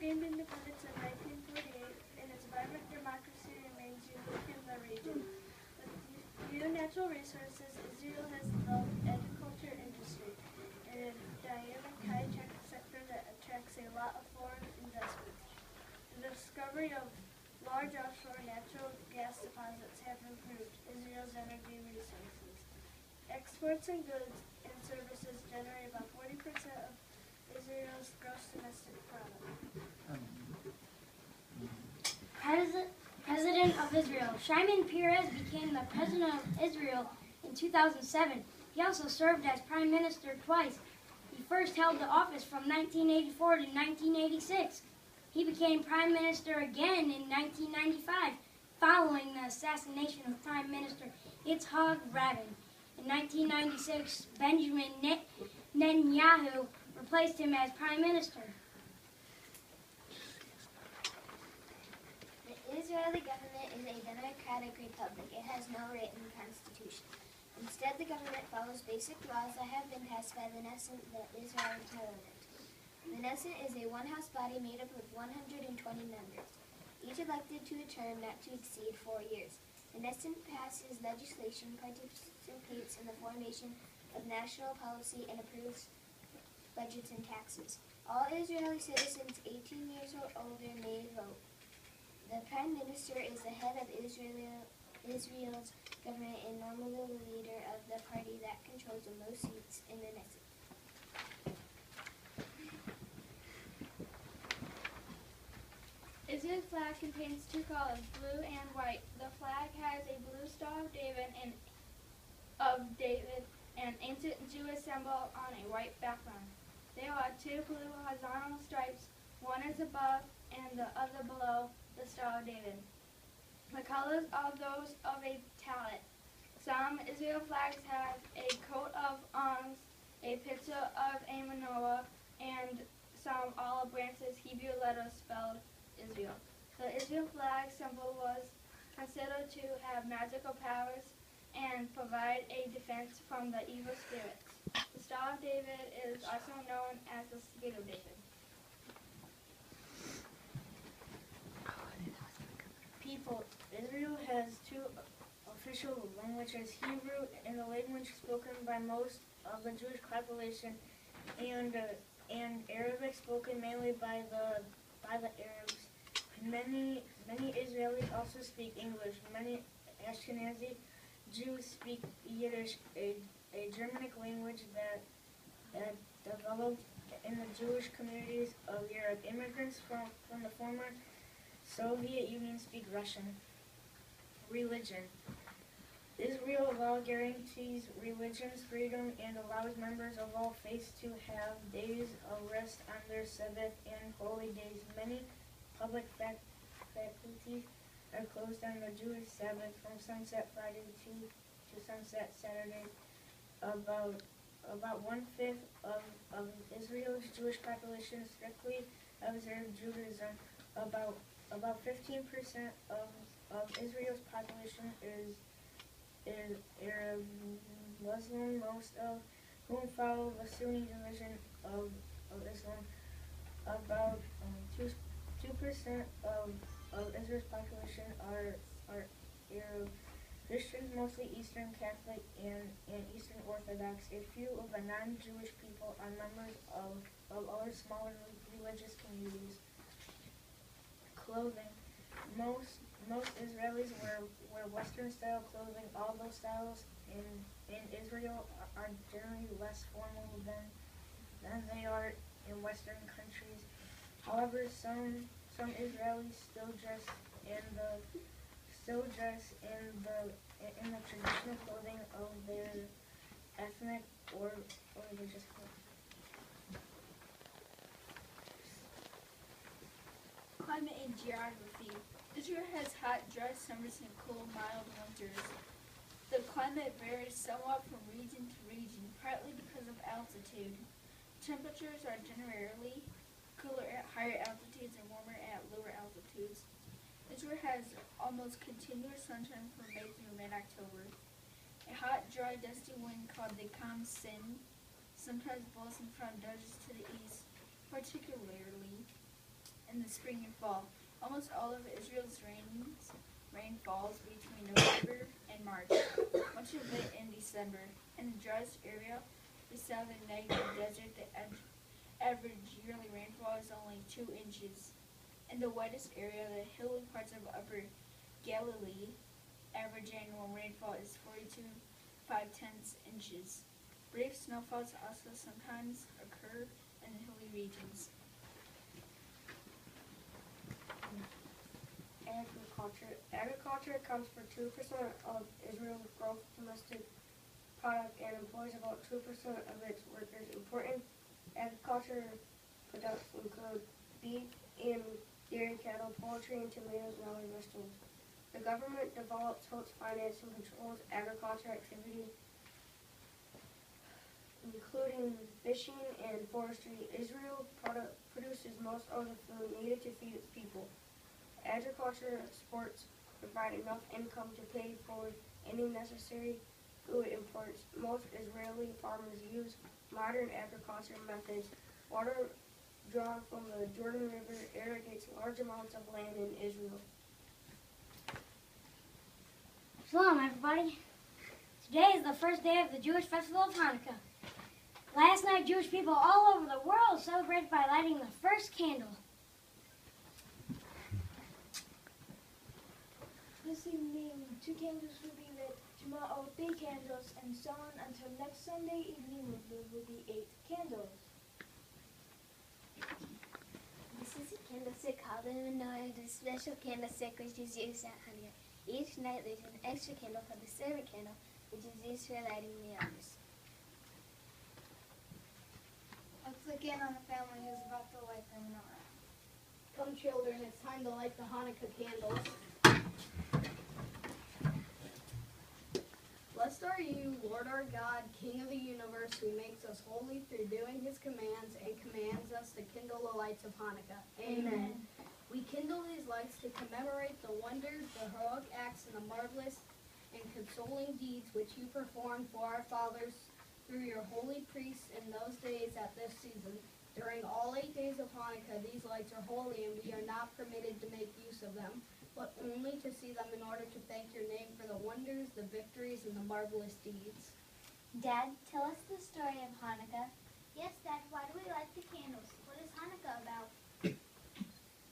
gained independence in 1948, and its vibrant democracy remains unique in the region. With few natural resources, Israel has developed agriculture industry and a dynamic high-tech sector that attracts a lot of foreign investment. The discovery of large offshore natural gas deposits have improved Israel's energy resources. Exports and goods and services generate about 40% of Israel's gross domestic product. President of Israel. Shimon Peres became the President of Israel in 2007. He also served as Prime Minister twice. He first held the office from 1984 to 1986. He became Prime Minister again in 1995, following the assassination of Prime Minister Yitzhak Rabin. In 1996, Benjamin Netanyahu replaced him as Prime Minister. The Israeli government is a democratic republic. It has no written constitution. Instead, the government follows basic laws that have been passed by the Knesset, the Israeli parliament. The Knesset is a one-house body made up of 120 members, each elected to a term not to exceed 4 years. The Knesset passes legislation, participates in the formation of national policy, and approves budgets and taxes. All Israeli citizens 18 years or older may vote. The Prime Minister is the head of Israel's government and normally the leader of the party that controls the most seats in the Knesset. Israel's flag contains two colors, blue and white. The flag has a blue Star of David and an ancient Jewish symbol on a white background. There are two blue horizontal stripes, one is above and the other below the Star of David. The colors are those of a talent. Some Israel flags have a coat of arms, a picture of a menorah, and some olive branches, Hebrew letters spelled Israel. The Israel flag symbol was considered to have magical powers and provide a defense from the evil spirits. The Star of David is also known as the Spear of David. People. Israel has two official languages, Hebrew and the language spoken by most of the Jewish population, and Arabic spoken mainly by the Arabs. Many Israelis also speak English. Many Ashkenazi Jews speak Yiddish, a Germanic language that developed in the Jewish communities of Europe. Immigrants from the former Soviet Union speak Russian. Religion. Israel law guarantees religious freedom and allows members of all faiths to have days of rest on their Sabbath and holy days. Many public faculties are closed on the Jewish Sabbath from sunset Friday to sunset Saturday. About 1/5 of Israel's Jewish population strictly observe Judaism. About 15% of Israel's population is Arab Muslim, most of whom follow the Sunni division of Islam. About 2% of Israel's population are Arab. Christians, mostly Eastern Catholic and Eastern Orthodox. A few of the non-Jewish people are members of other smaller religious communities. Clothing. Most Israelis wear Western-style clothing. All those styles in Israel are generally less formal than they are in Western countries. However, some Israelis still dress in the traditional clothing of their ethnic or religious group. Climate and geography. Israel has hot, dry summers and cool, mild winters. The climate varies somewhat from region to region, partly because of altitude. Temperatures are generally cooler at higher altitudes and warmer at lower altitudes. Israel has almost continuous sunshine from May through mid-October. A hot, dry, dusty wind called the Kamsin sometimes blows from deserts to the east, particularly in the spring and fall. Almost all of Israel's rain falls between November and March, much of it in December. In the driest area, the southern Negev desert, the average yearly rainfall is only 2 inches. In the wettest area, the hilly parts of Upper Galilee, average annual rainfall is 42.5 inches. Brief snowfalls also sometimes occur in the hilly regions. Agriculture accounts for 2% of Israel's gross domestic product and employs about 2% of its workers. Important agriculture products include beef and dairy cattle, poultry, and tomatoes and other vegetables. The government develops, helps finance, and controls agriculture activity, including fishing and forestry. Israel produces most of the food needed to feed its people. Agriculture exports provide enough income to pay for any necessary food imports. Most Israeli farmers use modern agriculture methods. Water drawn from the Jordan River irrigates large amounts of land in Israel. Shalom, everybody. Today is the first day of the Jewish festival of Hanukkah. Last night, Jewish people all over the world celebrated by lighting the first candle. This evening, 2 candles will be lit, tomorrow 3 candles, and so on until next Sunday evening when there will be 8 candles. This is a candlestick called a menorah, the special candlestick which is used at Hanukkah. Each night there's an extra candle for the servant candle, which is used for lighting the others. Let's look in on the family who's about to light the menorah. Come children, it's time to light the Hanukkah candles. Blessed are you, Lord our God, King of the universe, who makes us holy through doing his commands and commands us to kindle the lights of Hanukkah. Amen. We kindle these lights to commemorate the wonders, the heroic acts, and the marvelous and consoling deeds which you performed for our fathers through your holy priests in those days at this season. During all 8 days of Hanukkah, these lights are holy, and we are not permitted to make use of them, but only to see them in order to thank your name for the wonders, the victories, and the marvelous deeds. Dad, tell us the story of Hanukkah. Yes, Dad, why do we light the candles? What is Hanukkah about?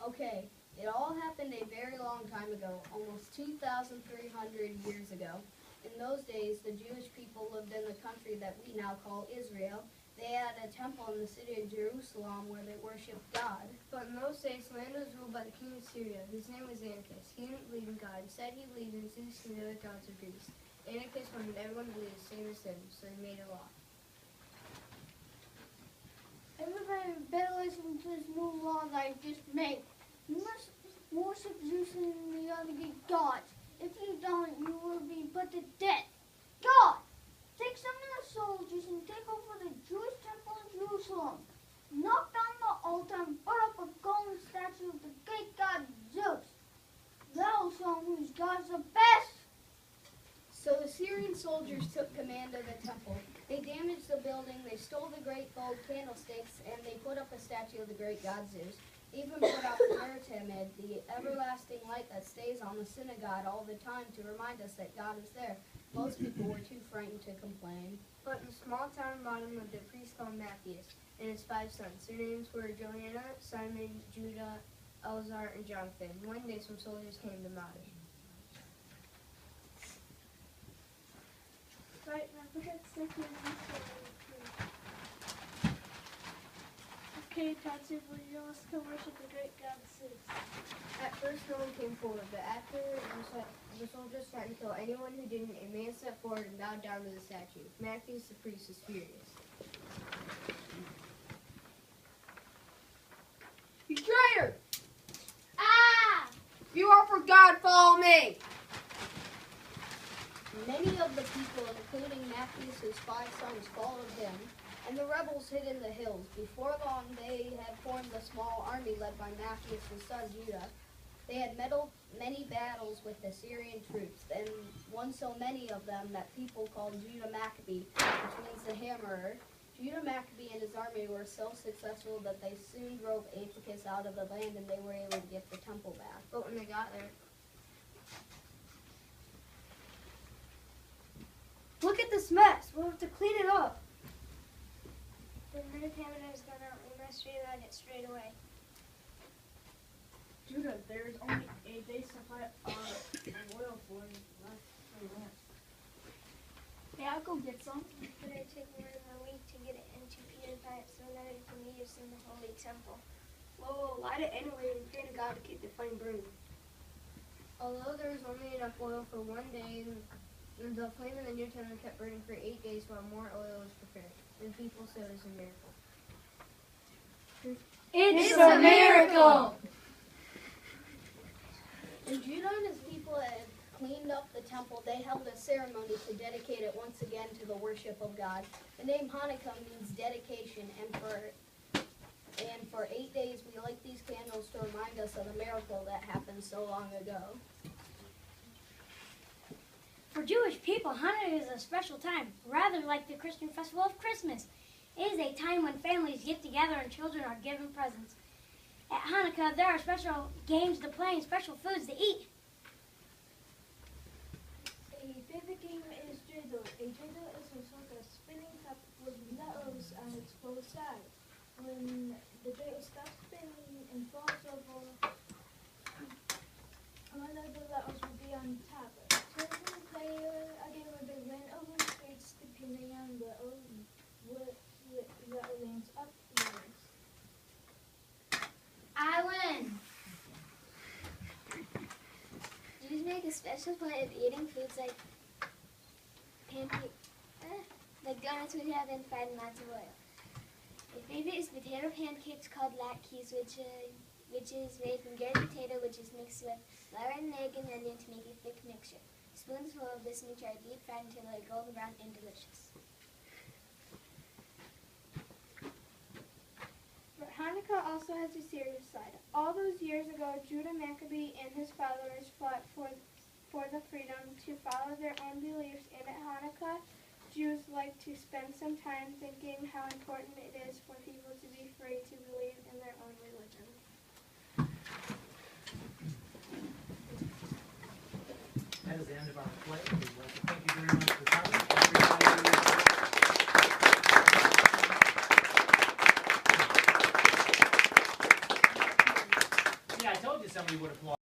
Okay, it all happened a very long time ago, almost 2,300 years ago. In those days, the Jewish people lived in the country that we now call Israel. They had a temple in the city of Jerusalem where they worshipped God. But in those days, the land was ruled by the king of Syria, whose name was Antiochus. He didn't believe in God, said he believed in Zeus and the other gods of Greece. Antiochus wanted everyone to believe the same as him, so he made a law. Everybody better listen to this new law that I just made. You must worship Zeus and the other gods. If you don't, you will be put to death. God, take some of the soldiers and take over the Jewish temple in Jerusalem. Knock down the altar and put up a golden statue of the great god Zeus. That will show whose God's the best. So the Syrian soldiers took command of the temple. They damaged the building, they stole the great gold candlesticks, and they put up a statue of the great god Zeus. They even put out the Meritamid, the everlasting light that stays on the synagogue all the time to remind us that God is there. Most people were too frightened to complain. But in a small town in Bottom lived a priest called Matthias and his 5 sons. Their names were Joanna, Simon, Judah, Elzar, and Jonathan. One day some soldiers came to Matthias. Right, now forget sticking Okay, Patsy, will you us to worship the great god Zeus? At first no one came forward, but after the soldiers threatened to kill anyone who didn't, a man stepped forward and bowed down to the statue. Matthias the priest was furious. You traitor! Ah! If you are for God, follow me! Many of the people, including Matthias' 5 sons, followed him, and the rebels hid in the hills. Before long, they had formed a small army led by Matthias' son Judah. They had many battles with the Syrian troops, and won so many of them that people called Judah Maccabee, which means the hammerer. Judah Maccabee and his army were so successful that they soon drove Antipas out of the land and they were able to get the temple back. But when they got there, Look at this mess. We'll have to clean it up. the contaminant has gone out. We must reroute it straight away. Judah, there is only a day's supply of oil for the lamp. Yeah, I'll go get some. But it took more than a week to get it into Peter's pipes so that it can be used in the holy temple. Well, we'll light it anyway and pray to God to keep the flame burning. Although there was only enough oil for 1 day, the flame in the new temple kept burning for 8 days while more oil was prepared. The people said it was a miracle. It's a miracle. When Judah and his people had cleaned up the temple, they held a ceremony to dedicate it once again to the worship of God. The name Hanukkah means dedication, and for 8 days we light these candles to remind us of the miracle that happened so long ago. For Jewish people, Hanukkah is a special time, rather like the Christian festival of Christmas. It is a time when families get together and children are given presents. At Hanukkah, there are special games to play and special foods to eat. A favorite game is Dreidel. A dreidel is a sort of spinning cup with letters on its both sides. When the dreidel stops spinning and falls over, one of the letters will be on top. Children play a game where they win or lose streaks depending on what letter lands up yours. I win. Jews make a special point of eating foods like like donuts which have been fried in lots of oil. A favorite is potato pancakes called latkes, which is made from garlic potato, which is mixed with flour and egg and onion to make a thick mixture. Spoons full of this mixture are deep fried until they're golden brown and delicious. But Hanukkah also has a serious side. All those years ago, Judah Maccabee and his followers fought for the freedom to follow their own beliefs, and at Hanukkah, Jews like to spend some time thinking how important it is for people to be free to believe in their own religion. That is the end of our play. We'd like to thank you very much for coming. Everybody. Yeah, I told you somebody would applaud.